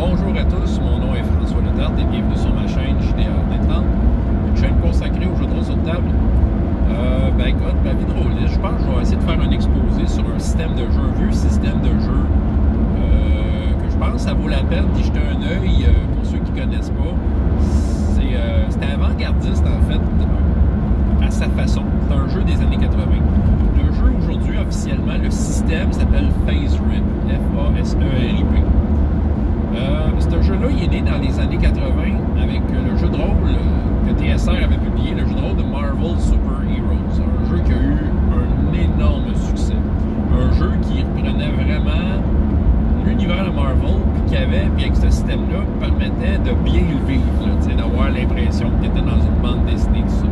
Bonjour à tous, mon nom est François Letarte et bienvenue sur ma chaîne JDR-D30, une chaîne consacrée aux jeux de rôle sur table. Écoute, ma vie de rôliste, je pense que je vais essayer de faire un exposé sur un système de jeu, un vieux système de jeu que je pense que ça vaut la peine d'y jeter un œil pour ceux qui ne connaissent pas. C'était avant-gardiste en fait, à sa façon. C'est un jeu des années 80. Le jeu aujourd'hui, officiellement, le système s'appelle FASERIP, F-A-S-E-R-I-P. Ce jeu-là, il est né dans les années 80 avec le jeu de rôle que TSR avait publié, le jeu de rôle de Marvel Super Heroes. Un jeu qui a eu un énorme succès. Un jeu qui reprenait vraiment l'univers de Marvel, puis avec ce système-là, permettait de bien le vivre, d'avoir l'impression que tu étais dans une bande dessinée, tout ça.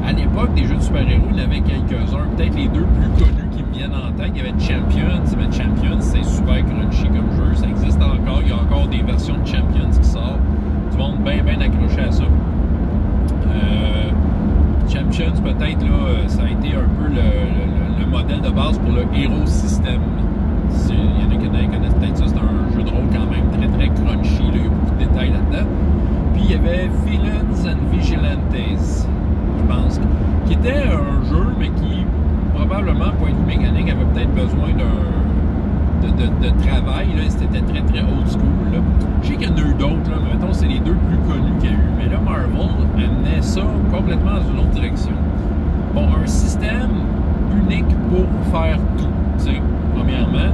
À l'époque, des jeux de super-héros, il y en avait quelques-uns, peut-être les deux plus connus qui me viennent en tête. Il y avait Champions, mais Champions, c'est super crunchy comme jeu, ça existe encore, il y a encore des versions de Champions qui sortent. Du monde bien accroché à ça. Champions, peut-être, là, ça a été un peu le modèle de base pour le Hero System. Il y en a qui connaissent peut-être ça, c'est un jeu de rôle quand même très crunchy, là, il y a beaucoup de détails là-dedans. Puis il y avait Villains and Vigilantes, je pense, qui était un jeu, mais qui, probablement, point de vue mécanique, avait peut-être besoin de travail. C'était très old school. Là. Je sais qu'il y en a eu d'autres, mais mettons, c'est les deux plus connus qu'il y a eu. Mais là, Marvel amenait ça complètement dans une autre direction. Bon, un système unique pour faire tout, tu sais, premièrement.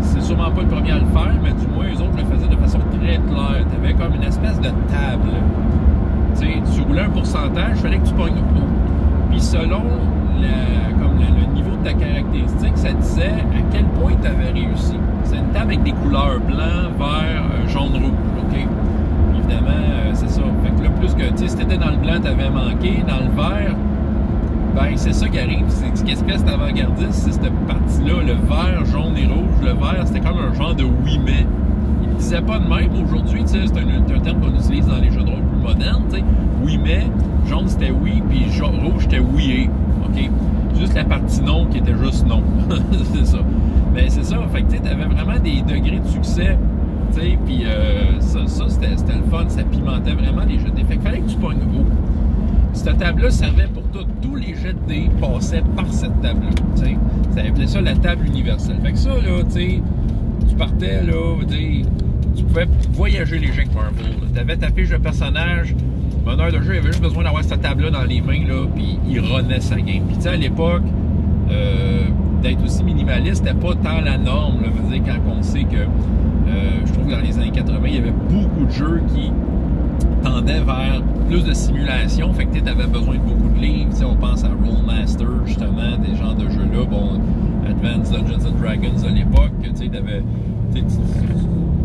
C'est sûrement pas le premier à le faire, mais du moins, eux autres le faisaient de façon très claire. Tu avais comme une espèce de table. Tu roulais un pourcentage, il fallait que tu pognes haut. Puis selon le niveau de ta caractéristique, ça disait à quel point tu avais réussi. C'est une table avec des couleurs blanc, vert, jaune, rouge. OK? Évidemment, c'est ça. Fait que là, plus que, si tu étais dans le blanc, tu avais manqué. Dans le vert, ben c'est ça qui arrive. Qu'est-ce que c'est avant-gardiste? C'est cette partie-là, le vert, jaune et rouge. Le vert, c'était comme un genre de oui mais. Il ne disait pas de même. Aujourd'hui, c'est un terme qu'on utilise dans les jeux de rôle plus modernes. T'sais. Oui mais, jaune c'était oui, puis rouge c'était oui et. OK? Juste la partie non qui était juste non. C'est ça. Ben c'est ça. Fait que tu avais vraiment des degrés de succès. Puis ça c'était le fun. Ça pimentait vraiment les jeux de dés. Fait qu'il fallait que tu pognes haut. Cette table-là servait pour tout. Tous les jets de dés passaient par cette table-là. Ça appelait ça la table universelle. Fait que ça, là, tu partais, là, tu pouvais voyager les jets avec Marvel. Tu avais ta fiche de personnage. Meneur de jeu, il avait juste besoin d'avoir cette table-là dans les mains, là, puis il renaît sa game. Puis, tu sais, à l'époque, d'être aussi minimaliste, c'était pas tant la norme, là, je veux dire, quand on sait que, je trouve que dans les années 80, il y avait beaucoup de jeux qui tendaient vers plus de simulation, fait que tu avais besoin de beaucoup de livres. On pense à Rollmaster, justement, des genres de jeux-là, bon, Advanced Dungeons and Dragons de l'époque,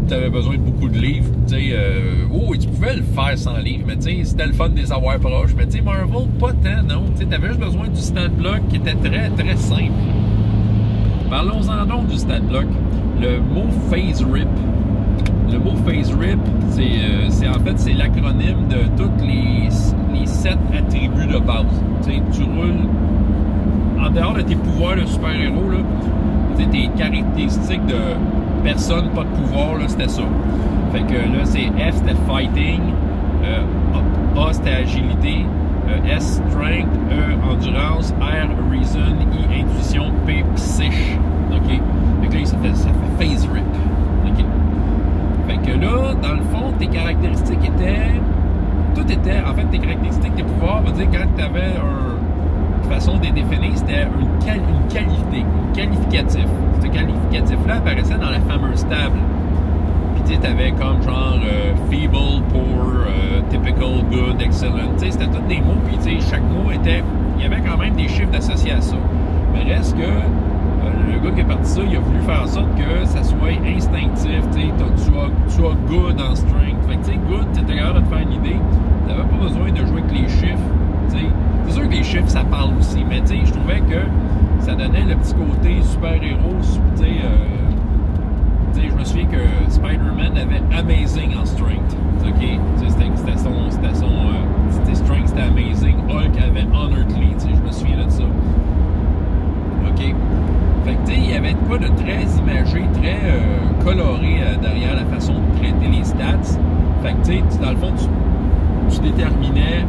tu avais besoin de beaucoup de livres. Tu pouvais le faire sans livre, mais c'était le fun de les avoir proches. Mais Marvel, pas tant, non. Tu avais juste besoin du stat block qui était très simple. Parlons-en donc du stat block. Le mot FASERIP. Le mot FASERIP, c'est l'acronyme de tous les 7 attributs de base. Tu roules en dehors de tes pouvoirs de super-héros, tes caractéristiques de personne, pas de pouvoir, c'était ça. Fait que là, c'est F, c'était fighting, A, c'était agilité, S, strength, E, endurance, R, reason, I, intuition, P, psyche. OK? Fait que là, ça fait FASERIP. OK? Fait que là, dans le fond, tes caractéristiques étaient... Tout était... En fait, tes caractéristiques, tes pouvoirs, veut dire quand tu avais une façon de les définir, c'était une qualité, un qualificatif. Ce qualificatif-là apparaissait dans la fameuse table. Puis tu avais comme genre feeble, poor, typical, good, excellent. C'était tous des mots, puis chaque mot était... Il y avait quand même des chiffres associés à ça. Mais reste que le gars qui est parti ça, il a voulu faire en sorte que ça soit instinctif. Tu as good en strength. Fait que good, tu étais capable de te faire une idée. Tu n'avais pas besoin de jouer avec les chiffres. C'est sûr que les chiffres, ça parle aussi. Mais je trouvais que ça donnait le petit côté super-héros. Je me souviens que Spider-Man avait Amazing en strength. OK? C'était son strength, c'était Amazing. Hulk avait Unearthly. Je me souviens de ça. OK? Fait que, il y avait de quoi de très imagé, très coloré Fait que, tu sais, dans le fond, tu déterminais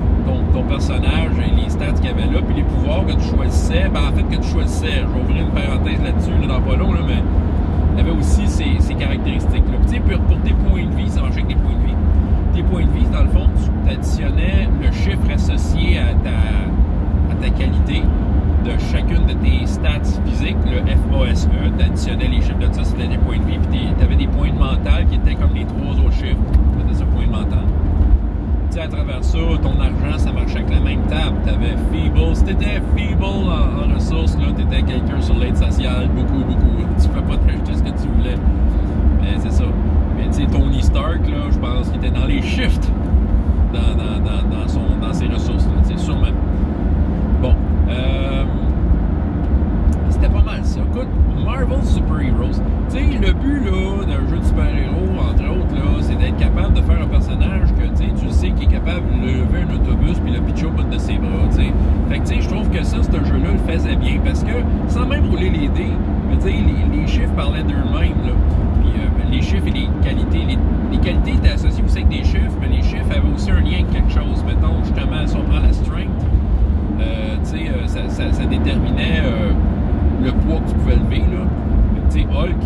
ton personnage et les stats qu'il y avait là, puis les pouvoirs que tu choisissais. Ben, en fait, que tu choisissais, je vais ouvrir une parenthèse là-dessus, là, dans pas long, là, mais il y avait aussi ces caractéristiques-là. Tu sais, pour tes points de vie, ça marchait avec tes points de vie. Tes points de vie, dans le fond, tu additionnais le chiffre associé à ta qualité de chacune de tes stats physiques, le FASE, tu additionnais les chiffres de ça, c'était des points de vie, puis tu avais des points de mental qui étaient comme les 3 autres chiffres de ce point de mental. Tu sais, à travers ça, ton argent, ça marchait avec la même table. Tu avais feeble, si tu étais feeble en ressources, tu étais quelqu'un sur l'aide sociale, beaucoup. Tu ne peux pas te racheter ce que tu voulais. Mais c'est ça. Mais tu sais, Tony Stark, là, je pense qu'il était dans les shifts dans ses ressources, tu sais, sûrement. Bon. C'était pas mal ça. Écoute, Marvel Super Heroes. Tu sais, le but là d'un jeu de super-héros, entre autres, là, c'est d'être capable de faire un personnage que tu sais qu'il est capable de lever un autobus puis le pitcher au bout de ses bras. T'sais. Fait que tu sais, je trouve que ça, ce jeu-là, le faisait bien parce que sans même rouler les dés, mais tu sais, les chiffres parlaient d'eux-mêmes. Là. Puis les chiffres et les qualités. Les qualités étaient associées aussi avec des chiffres, mais les chiffres avaient aussi un lien avec quelque chose. Mettons, justement, si on prend la strength, ça déterminait le poids que tu pouvais lever. Tu sais, Hulk,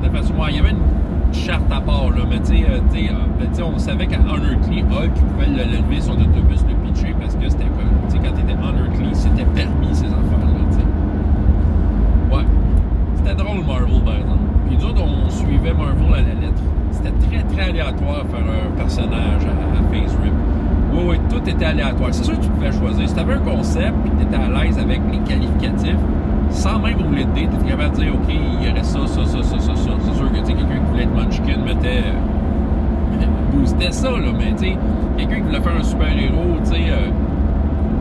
de façon, il y avait une charte à part, là, mais tu sais, on savait qu'à Honor-Clee, Hulk pouvait le lever son autobus, le pitcher, parce que c'était comme, tu sais, quand tu étais Honor-Clee, c'était permis, ces affaires-là, tu sais. Ouais. C'était drôle, Marvel, par exemple. Puis nous autres, on suivait Marvel à la lettre. C'était très, très aléatoire faire un personnage à face rip. Oui, tout était aléatoire. C'est sûr que tu pouvais choisir. Si tu avais un concept et que tu étais à l'aise avec les qualificatifs, sans même rouler de dés, tu étais capable de dire, OK, il y aurait ça. C'est sûr que quelqu'un qui voulait être Munchkin boostait ça, là, mais tu sais, quelqu'un qui voulait faire un super-héros, tu sais,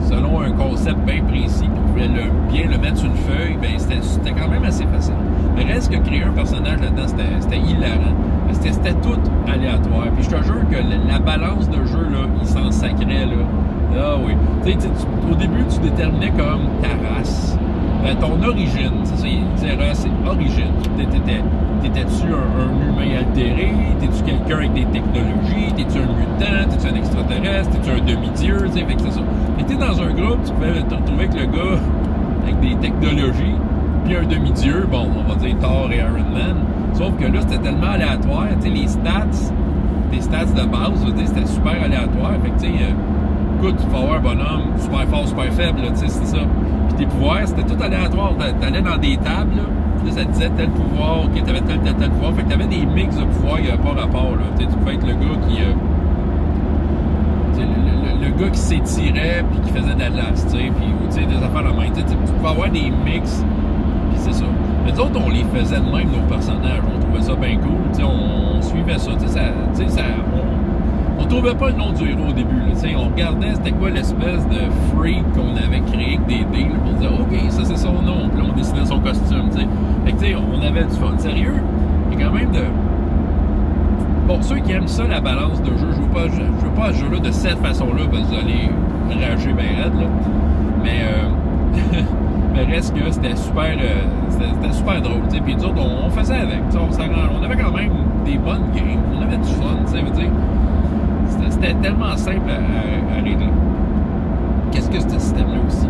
selon un concept bien précis, puis pouvait bien le mettre sur une feuille, ben c'était quand même assez facile. Mais reste que créer un personnage là-dedans, c'était hilarant. C'était tout aléatoire. Puis je te jure que la balance de jeu, là, il s'en sacrait, là. Ah oui. Tu sais, au début, tu déterminais comme ta race. Ton origine, c'est ça, il disait race, c'est origine. T'étais-tu un humain altéré? T'es-tu quelqu'un avec des technologies? T'es-tu un mutant? T'es-tu un extraterrestre? T'es-tu un demi-dieu? Tu sais, fait que c'est ça. Et t'es dans un groupe, tu pouvais te retrouver avec le gars avec des technologies, puis un demi-dieu, bon, on va dire Thor et Iron Man. Sauf que là, c'était tellement aléatoire. Tu sais, les stats de base, je veux dire, c'était super aléatoire. Fait que, tu sais, écoute, tu peux avoir un bonhomme super fort, super faible, tu sais, c'est ça. Puis tes pouvoirs, c'était tout aléatoire. T'allais dans des tables, là, ça te disait tel pouvoir, ok, t'avais tel pouvoir. Fait que t'avais des mix de pouvoirs, il n'y avait pas rapport, là. Tu sais, tu pouvais être le gars qui... le gars qui s'étirait puis qui faisait de la glace, tu sais, puis tu sais, des affaires de main. Tu pouvais avoir des mix, puis c'est ça. Mais nous autres, on les faisait de même, nos personnages. On trouvait ça bien cool, tu sais, on suivait ça, tu sais, on trouvait pas le nom du héros au début, là, tu sais, on regardait c'était quoi l'espèce de freak qu'on avait créé avec des dés, là, pour dire, OK, ça c'est son nom, puis on dessinait son costume, tu sais. Fait que, tu sais, on avait du fun. Sérieux, il y a quand même de... Bon, ceux qui aiment ça, la balance de jeu, je veux pas ce jeu-là de cette façon-là, parce que vous allez rager bien raide, là. Mais reste que c'était super drôle, tu sais. Puis nous autres, on faisait avec, on avait quand même des bonnes games, on avait du fun, tu sais, veux dire. C'était tellement simple à régler. Qu'est-ce que ce système-là aussi?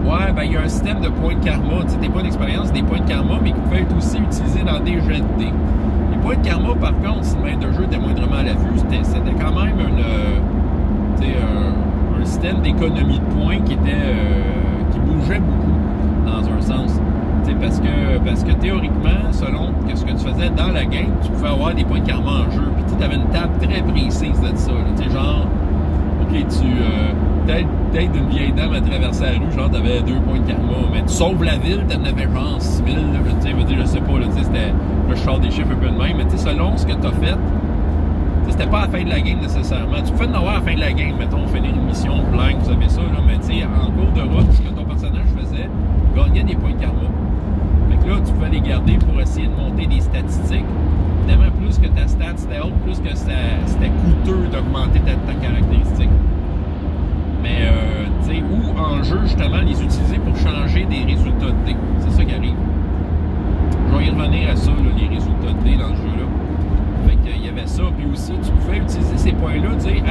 Ouais, ben il y a un système de points de karma, tu sais, des points d'expérience, des points de karma, mais qui pouvaient être aussi utilisés dans des jets de dés. Les points de karma, par contre, si le maître de jeu était moindrement à la vue, c'était quand même un système d'économie de points qui bougeait beaucoup, dans un sens. Parce que théoriquement, selon ce que tu faisais dans la game, tu pouvais avoir des points de karma en jeu. Puis tu avais une table très précise de ça. Tu sais, genre, OK, peut-être une vieille dame à traverser la rue, genre, t'avais 2 points de karma. Mais tu sauves la ville, t'en avais genre 6 000. Je sais pas, c'était... Je sors des chiffres un peu de même. Mais tu sais, selon ce que t'as fait, c'était pas à la fin de la game nécessairement. Tu pouvais en avoir à la fin de la game, mettons, finir une mission blank, vous savez ça, là. Mais tu sais, en cours de route, ce que ton personnage faisait, gagnait des points de karma. Là, tu pouvais les garder pour essayer de monter des statistiques. Évidemment, plus que ta stat c'était haute, plus que c'était coûteux d'augmenter ta caractéristique. Mais, tu sais, ou en jeu, justement, les utiliser pour changer des résultats de dés. C'est ça qui arrive. Je vais y revenir à ça, là, les résultats de dés dans le jeu-là. Fait qu'il y avait ça. Puis aussi, tu pouvais utiliser ces points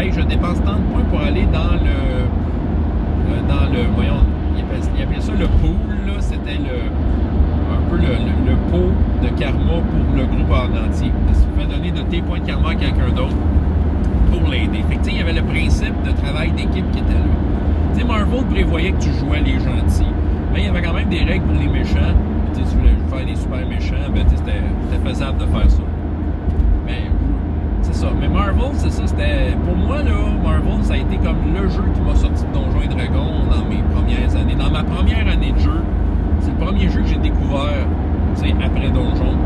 hey, je dépense tant de points pour aller dans le voyons, il appelait ça le pool, là, c'était un peu le pot de karma pour le groupe en entier. Ça pouvait donner de tes points de karma à quelqu'un d'autre pour l'aider. Fait que, il y avait le principe de travail d'équipe qui était là. T'sais, Marvel prévoyait que tu jouais les gentils, mais il y avait quand même des règles pour les méchants. Si tu voulais faire des super méchants, ben, c'était faisable de faire ça. Mais c'est ça. Mais Marvel, c'est ça, c'était... Pour moi, là, Marvel, ça a été comme le jeu qui m'a sorti de Donjons et Dragons dans mes premières années. Dans ma première année de jeu, c'est le premier jeu que j'ai découvert, tu sais, après Donjon.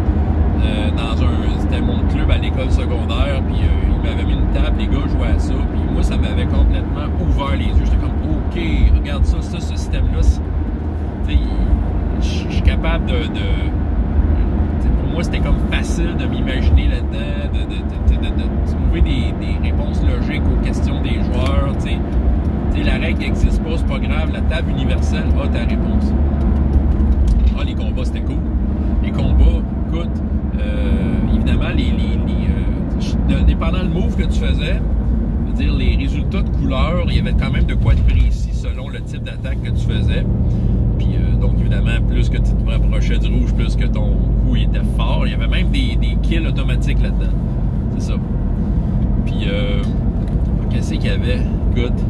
C'était mon club à l'école secondaire, puis ils m'avaient mis une table, les gars jouaient à ça, puis moi, ça m'avait complètement ouvert les yeux. J'étais comme, OK, regarde ça, ce système-là, je suis capable pour moi, c'était comme facile de m'imaginer là-dedans, de trouver des réponses logiques aux questions des joueurs. La règle n'existe pas, c'est pas grave. La table universelle a ta réponse. Ah, les combats, c'était cool. Les combats, écoute, évidemment, dépendant le move que tu faisais, les résultats de couleurs, il y avait quand même de quoi être précis selon le type d'attaque que tu faisais. Puis, donc, évidemment, plus que tu te rapprochais du rouge, plus que ton coup était fort. Il y avait même des kills automatiques là-dedans. C'est ça. Puis, qu'est-ce qu'il y avait? Écoute,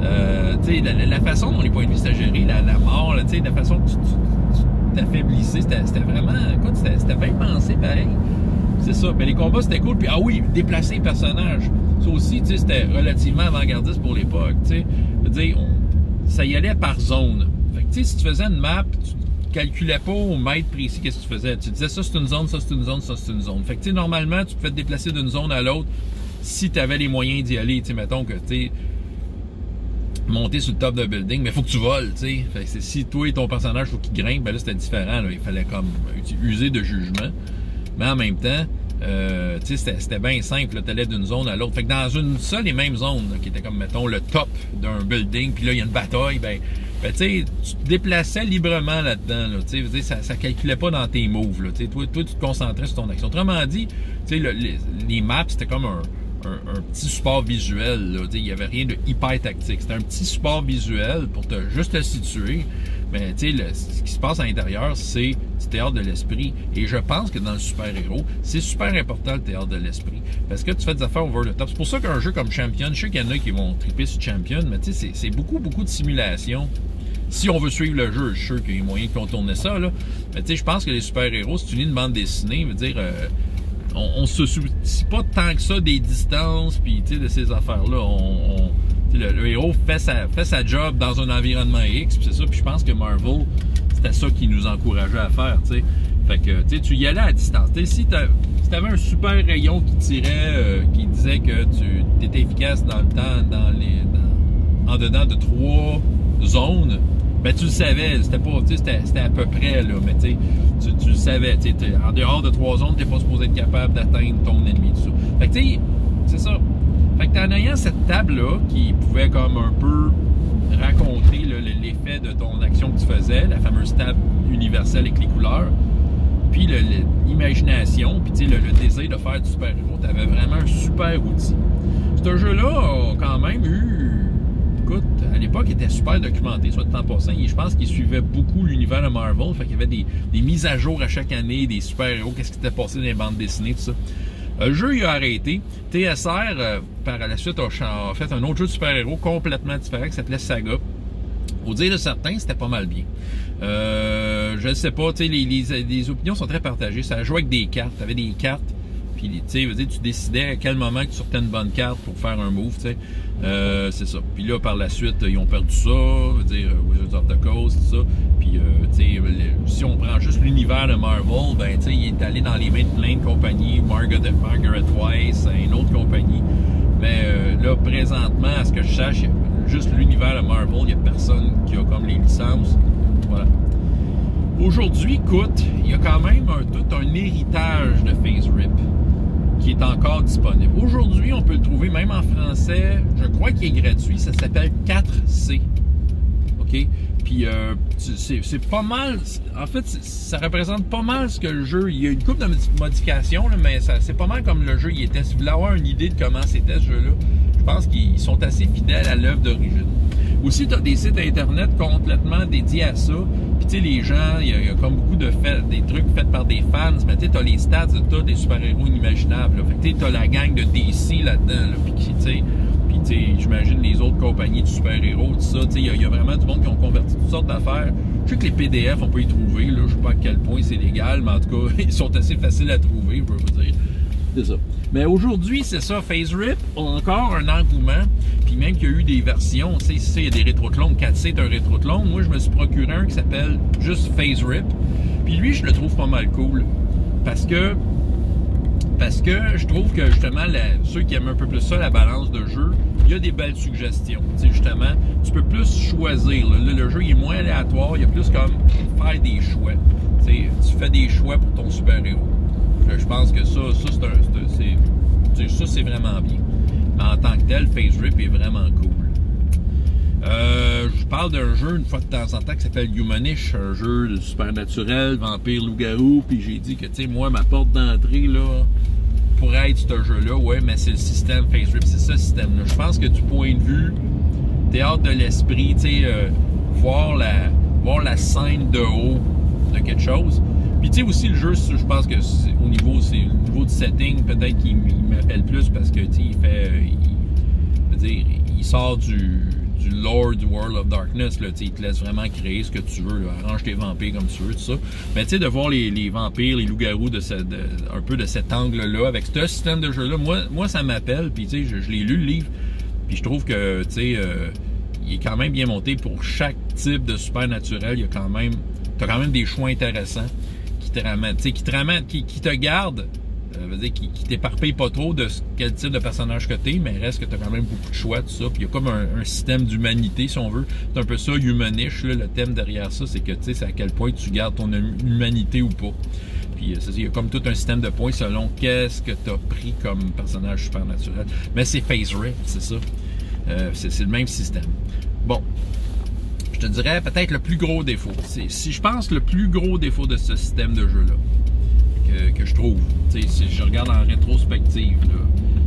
la façon dont les points de vie étaient gérés, la mort, là, la façon que tu t'affaiblissais, c'était vraiment... Écoute, c'était bien pensé, pareil. C'est ça. Mais les combats, c'était cool. Puis, ah oui, déplacer les personnages. Ça aussi, c'était relativement avant-gardiste pour l'époque. Je veux dire, ça y allait par zone. Fait que, si tu faisais une map, tu calculais pas au mètre précis qu'est-ce que tu faisais. Tu disais ça c'est une zone, ça c'est une zone, ça c'est une zone. Fait que, normalement, tu pouvais te déplacer d'une zone à l'autre si tu avais les moyens d'y aller. Mettons que, monter sur le top d'un building, mais il faut que tu voles, Fait que si toi et ton personnage, faut qu'il grimpe, ben là, c'était différent. Là. Il fallait comme user de jugement. Mais en même temps, c'était bien simple. Tu allais d'une zone à l'autre. Fait que dans une seule et même zone, là, qui était comme, mettons, le top d'un building, puis là, il y a une bataille, ben tu te déplaçais librement là-dedans. Là, ça calculait pas dans tes moves. Là, toi, tu te concentrais sur ton action. Autrement dit, les maps, c'était comme un petit support visuel. Là, il n'y avait rien de hyper tactique. C'était un petit support visuel pour juste te situer. Mais ce qui se passe à l'intérieur, c'est du théâtre de l'esprit. Et je pense que dans le super-héros, c'est super important le théâtre de l'esprit. Parce que tu fais des affaires over the top. C'est pour ça qu'un jeu comme Champion, je sais qu'il y en a qui vont triper sur Champion, mais c'est beaucoup de simulation. Si on veut suivre le jeu, je suis sûr qu'il y a moyen de contourner ça. Là. Mais je pense que les super-héros, si tu lis une bande dessinée, veut dire... on se soucie pas tant que ça des distances puis de ces affaires-là. Le héros fait sa job dans un environnement X, puis c'est ça. Puis je pense que Marvel, c'était ça qui nous encourageait à faire, Fait que, tu y allais à distance. Si t'avais un super rayon qui tirait, qui disait que tu étais efficace dans le temps, en dedans de 3 zones, ben tu le savais, c'était à peu près, là, mais tu le savais, en dehors de 3 zones, t'es pas supposé être capable d'atteindre ton ennemi, tout ça. Fait que c'est ça. Fait que en ayant cette table-là, qui pouvait comme un peu raconter l'effet de ton action que tu faisais, la fameuse table universelle avec les couleurs, puis l'imagination, puis le désir de faire du super-héros, t'avais vraiment un super outil. Ce jeu-là a quand même eu... Écoute, à l'époque, il était super documenté, soit de temps passant. Je pense qu'il suivait beaucoup l'univers de Marvel. Fait qu'il y avait des mises à jour à chaque année, des super-héros, qu'est-ce qui était passé dans les bandes dessinées, tout ça. Le jeu, il a arrêté. TSR, par la suite, a fait un autre jeu de super-héros complètement différent qui s'appelait Saga. Au dire de certains, c'était pas mal bien. Je ne sais pas, les opinions sont très partagées. Ça jouait avec des cartes. Tu avais des cartes. Puis, tu décidais à quel moment que tu sortais une bonne carte pour faire un move, c'est ça. Puis là, par la suite, ils ont perdu ça, Wizards of the Coast, tout ça. Puis, si on prend juste l'univers de Marvel, ben, il est allé dans les mains de plein de compagnies, Margaret Weis, une autre compagnie. Mais là, présentement, à ce que je sache, juste l'univers de Marvel, il n'y a personne qui a comme les licences. Voilà. Aujourd'hui, écoute, il y a quand même tout un héritage de FaceRip qui est encore disponible. Aujourd'hui, on peut le trouver même en français. Je crois qu'il est gratuit. Ça s'appelle 4C. OK? Puis c'est pas mal, en fait, ça représente pas mal ce que le jeu, il y a une couple de modifications, là, mais c'est pas mal comme le jeu il était. Si vous voulez avoir une idée de comment c'était ce jeu-là, je pense qu'ils sont assez fidèles à l'œuvre d'origine. Aussi, tu as des sites internet complètement dédiés à ça. Puis tu sais, les gens, il y a comme beaucoup de des trucs faits par des fans, mais tu sais, les stats de tout des super-héros inimaginables. Là. Fait que tu sais, t'as la gang de DC là-dedans, là, puis tu sais, j'imagine les autres compagnies de super-héros, tout ça. Il y a vraiment du monde qui ont converti toutes sortes d'affaires. Je sais que les PDF, on peut y trouver. Là, je sais pas à quel point c'est légal, mais en tout cas, ils sont assez faciles à trouver, je peux vous dire. C'est ça. Mais aujourd'hui, c'est ça. FaceRip a encore un engouement. Puis même qu'il y a eu des versions, tu sais, il y a des rétroclones. 4C est un rétroclone. Moi, je me suis procuré un qui s'appelle juste FaceRip. Puis lui, je le trouve pas mal cool. Parce que je trouve que justement, ceux qui aiment un peu plus ça, la balance de jeu, il y a des belles suggestions. Tu sais, justement, tu peux plus choisir. Là, le jeu il est moins aléatoire, il y a plus comme faire des choix. Tu sais, tu fais des choix pour ton super-héros. Je pense que ça c'est vraiment bien. Mais en tant que tel, FaceRip est vraiment cool. Je parle d'un jeu une fois de temps en temps qui s'appelle Humanish, un jeu de supernaturel, vampire, loup-garou, puis j'ai dit que, tu sais, moi, ma porte d'entrée, là, pourrait être ce jeu-là, ouais, mais c'est le système FaceRip, c'est ça le système-là. Je pense que du point de vue théâtre de l'esprit, tu sais, voir la scène de haut de quelque chose. Puis tu sais aussi le jeu, je pense que au niveau du setting, peut-être qu'il m'appelle plus parce que tu sais, il sort du lore du World of Darkness, là, il te laisse vraiment créer ce que tu veux, là, arrange tes vampires comme tu veux, tout ça. Mais tu sais, de voir les vampires, les loups-garous un peu de cet angle-là, avec ce système de jeu-là, moi ça m'appelle, puis tu sais, je l'ai lu le livre, puis je trouve que, tu sais, il est quand même bien monté pour chaque type de supernaturel, t'as quand même des choix intéressants qui te ramènent, qui te gardent, qui t'éparpille pas trop de quel type de personnage que t'es, mais reste que t'as quand même beaucoup de choix, tout ça. Puis il y a comme un système d'humanité, si on veut. C'est un peu ça, Humanish, là, le thème derrière ça, c'est que tu sais, c'est à quel point tu gardes ton humanité ou pas. Puis il y a comme tout un système de points selon qu'est-ce que t'as pris comme personnage supernaturel. Mais c'est FaceRip, c'est ça. C'est le même système. Bon. Je te dirais peut-être le plus gros défaut. Si je pense le plus gros défaut de ce système de jeu-là, que je trouve, si je regarde en rétrospective,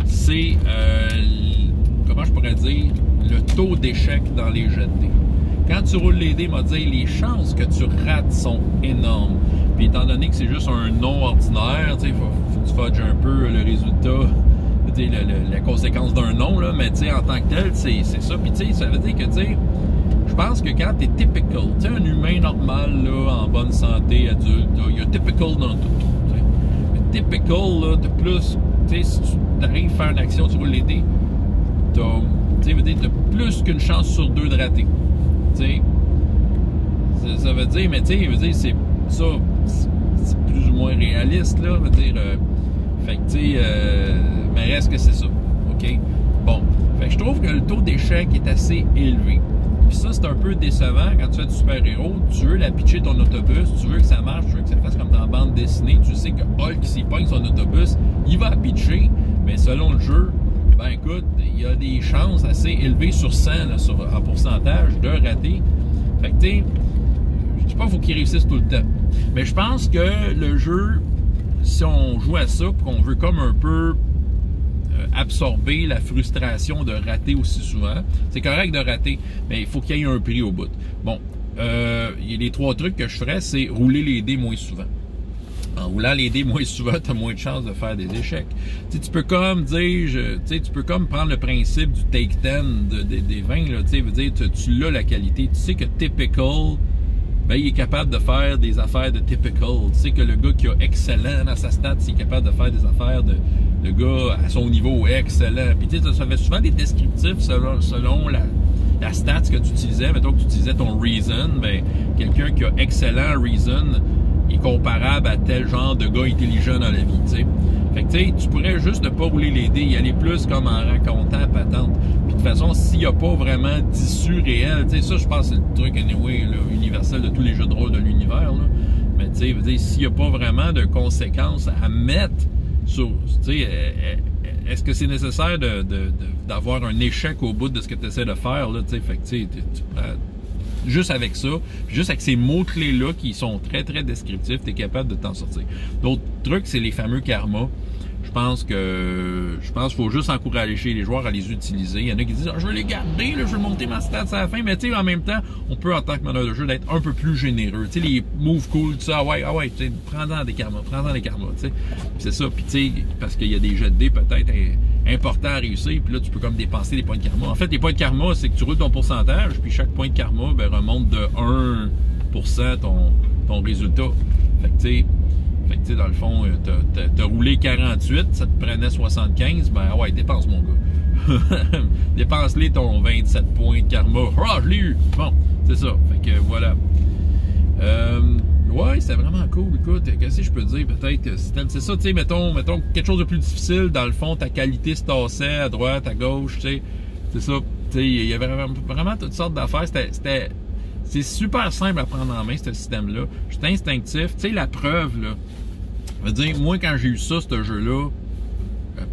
c'est, comment je pourrais dire, le taux d'échec dans les jets de dés. Quand tu roules les dés, les chances que tu rates sont énormes. Puis étant donné que c'est juste un nom ordinaire, il faut que tu fudges un peu le résultat, la conséquence d'un nom, là, mais en tant que tel, c'est ça. Puis ça veut dire que, je pense que quand tu es typical, un humain normal, là, en bonne santé, adulte, il y a typical dans tout. Typical, là, t'as plus, si tu arrives à faire une action, tu roules les dés, t'as plus qu'une chance sur 2 de rater. Ça veut dire, mais c'est ça, c'est plus ou moins réaliste, là, fait que, mais reste que c'est ça, OK? Bon, fait que je trouve que le taux d'échec est assez élevé. Puis ça, c'est un peu décevant quand tu fais du super-héros. Tu veux la pitcher ton autobus, tu veux que ça marche, tu veux que ça fasse comme dans la bande dessinée. Tu sais que Hulk, s'il pogne son autobus, il va pitcher, mais selon le jeu, ben écoute, il y a des chances assez élevées sur 100, là, en pourcentage, de rater. Fait que tu sais, je dis pas qu'il faut qu'il réussisse tout le temps. Mais je pense que le jeu, si on joue à ça, qu'on veut comme un peu absorber la frustration de rater aussi souvent. C'est correct de rater, mais il faut qu'il y ait un prix au bout. Bon, les 3 trucs que je ferais, c'est rouler les dés moins souvent. En roulant les dés moins souvent, tu as moins de chances de faire des échecs. Tu peux comme dire, tu peux comme prendre le principe du take 10 des 20, là, veut dire, tu l'as la qualité. Tu sais que typical, ben, il est capable de faire des affaires de typical. Tu sais que le gars qui a excellent dans sa stat, il est capable de faire des affaires de gars à son niveau excellent. Puis tu sais, ça fait souvent des descriptifs selon la stat que tu utilisais. Mettons que tu utilisais ton reason, ben quelqu'un qui a excellent reason est comparable à tel genre de gars intelligent dans la vie, tu sais. Fait que tu sais, tu pourrais juste ne pas rouler les dés, y aller plus comme en racontant patente. Puis de toute façon, s'il n'y a pas vraiment d'issue réelle, tu sais, ça je pense que c'est le truc anyway, là, universel de tous les jeux de rôle de l'univers, là. Mais tu sais, s'il n'y a pas vraiment de conséquences à mettre sur, tu sais, est-ce que c'est nécessaire d'avoir un échec au bout de ce que tu essaies de faire, là, tu sais, fait que tu sais, juste avec ça, juste avec ces mots-clés-là qui sont très, très descriptifs, tu es capable de t'en sortir. L'autre truc, c'est les fameux karmas. Je pense qu'il faut juste encourager les joueurs à les utiliser. Il y en a qui disent, je vais les garder, là, je vais monter ma stats à la fin. Mais tu sais, en même temps, on peut, en tant que meneur de jeu, d'être un peu plus généreux. Tu sais, les moves cool, tout ça, ouais, tu sais, prends-en des karmas, tu sais. C'est ça, puis tu sais, parce qu'il y a des jets de dés peut-être importants à réussir, puis là, tu peux comme dépenser des points de karma. En fait, les points de karma, c'est que tu roules ton pourcentage, puis chaque point de karma, ben, remonte de 1% ton résultat. Fait que tu sais, dans le fond, t'as roulé 48, ça te prenait 75, ben ouais, dépense mon gars. Dépense-les ton 27 points de karma. Ah, je l'ai eu! Bon, c'est ça. Fait que voilà. Ouais, c'était vraiment cool. Écoute, qu'est-ce que je peux dire? Peut-être, c'est ça, tu sais, mettons quelque chose de plus difficile, dans le fond, ta qualité se tassait à droite, à gauche, tu sais. C'est ça. Tu sais, il y avait vraiment toutes sortes d'affaires. C'est super simple à prendre en main, ce système-là. C'est instinctif. Tu sais, la preuve, là. Je veux dire, moi, quand j'ai eu ça, ce jeu-là,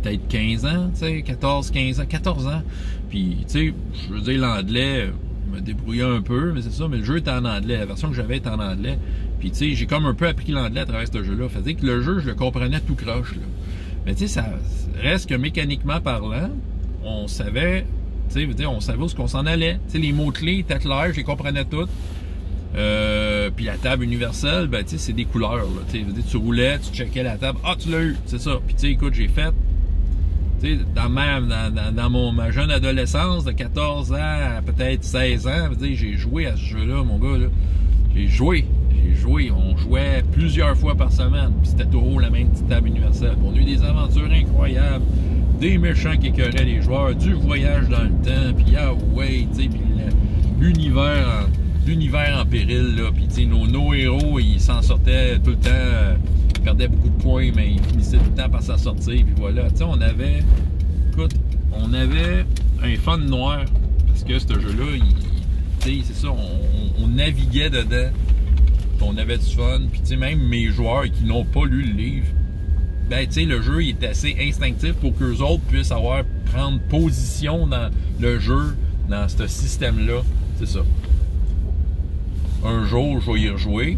peut-être 15 ans, tu sais, 14 ans. Puis, tu sais, je veux dire, l'anglais me débrouillait un peu, mais c'est ça, mais le jeu était en anglais. La version que j'avais était en anglais. Puis, tu sais, j'ai comme un peu appris l'anglais à travers ce jeu-là. Ça veut dire que le jeu, je le comprenais tout croche, là. Mais, tu sais, ça reste que mécaniquement parlant, on savait, tu sais, on savait où est-ce qu'on s'en allait. Tu sais, les mots-clés étaient clairs, je les comprenais toutes. Puis la table universelle, ben tu sais, c'est des couleurs, là. Tu roulais, tu checkais la table, ah, tu l'as eu, c'est ça. Puis tu sais, écoute, j'ai fait, tu sais, dans ma jeune adolescence, de 14 ans à peut-être 16 ans, j'ai joué à ce jeu-là, mon gars, là. J'ai joué, on jouait plusieurs fois par semaine, puis c'était toujours la même petite table universelle. On a eu des aventures incroyables, des méchants qui écœuraient les joueurs, du voyage dans le temps, puis ah ouais, tu sais, puis l'univers en péril, là, puis tu sais, nos héros, ils s'en sortaient tout le temps, ils perdaient beaucoup de points, mais ils finissaient tout le temps par s'en sortir, puis voilà, tu sais, on avait un fun noir, parce que ce jeu-là, tu sais, c'est ça, on naviguait dedans, puis on avait du fun, puis tu sais, même mes joueurs qui n'ont pas lu le livre, ben tu sais, le jeu, il est assez instinctif pour qu'eux autres puissent prendre position dans le jeu, dans ce système-là, c'est ça. Un jour, je vais y rejouer.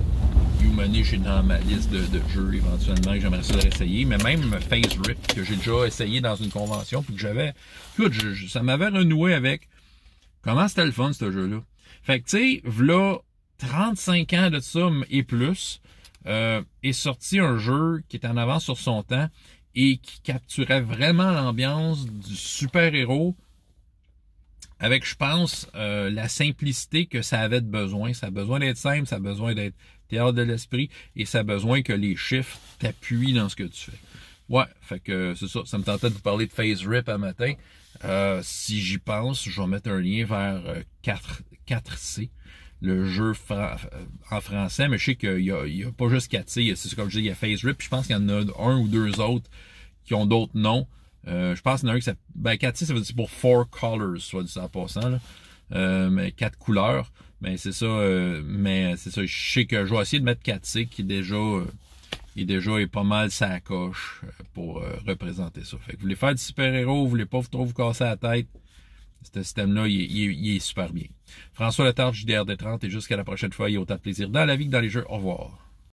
Humanity, je suis dans ma liste de jeux éventuellement que j'aimerais ça essayer. Mais même Phase Rip, que j'ai déjà essayé dans une convention, puis que j'avais... Écoute, ça m'avait renoué avec... Comment c'était le fun, ce jeu-là. Fait que, tu sais, v'là 35 ans de ça et plus, est sorti un jeu qui était en avance sur son temps et qui capturait vraiment l'ambiance du super-héros avec, je pense, la simplicité que ça avait de besoin. Ça a besoin d'être simple, ça a besoin d'être théâtre de l'esprit, et ça a besoin que les chiffres t'appuient dans ce que tu fais. Ouais, fait que c'est ça. Ça me tentait de vous parler de Phase Rip un matin. Si j'y pense, je vais mettre un lien vers 4C, le jeu en français, mais je sais qu'il y a pas juste 4C, c'est comme je dis, il y a Phase Rip, puis je pense qu'il y en a un ou deux autres qui ont d'autres noms. Je pense qu'il y en a un qui s'appelle... Ben, 4C, ça veut dire pour 4 colors, soit dit ça en passant, là. Mais 4 couleurs. Mais c'est ça, je sais que je vais essayer de mettre 4C, qui est pas mal sa coche pour représenter ça. Fait que vous voulez faire du super-héros, vous voulez pas trop vous casser la tête, ce système-là, il est super bien. François Letarte, JDR D30, et jusqu'à la prochaine fois, il y a autant de plaisir dans la vie que dans les jeux. Au revoir.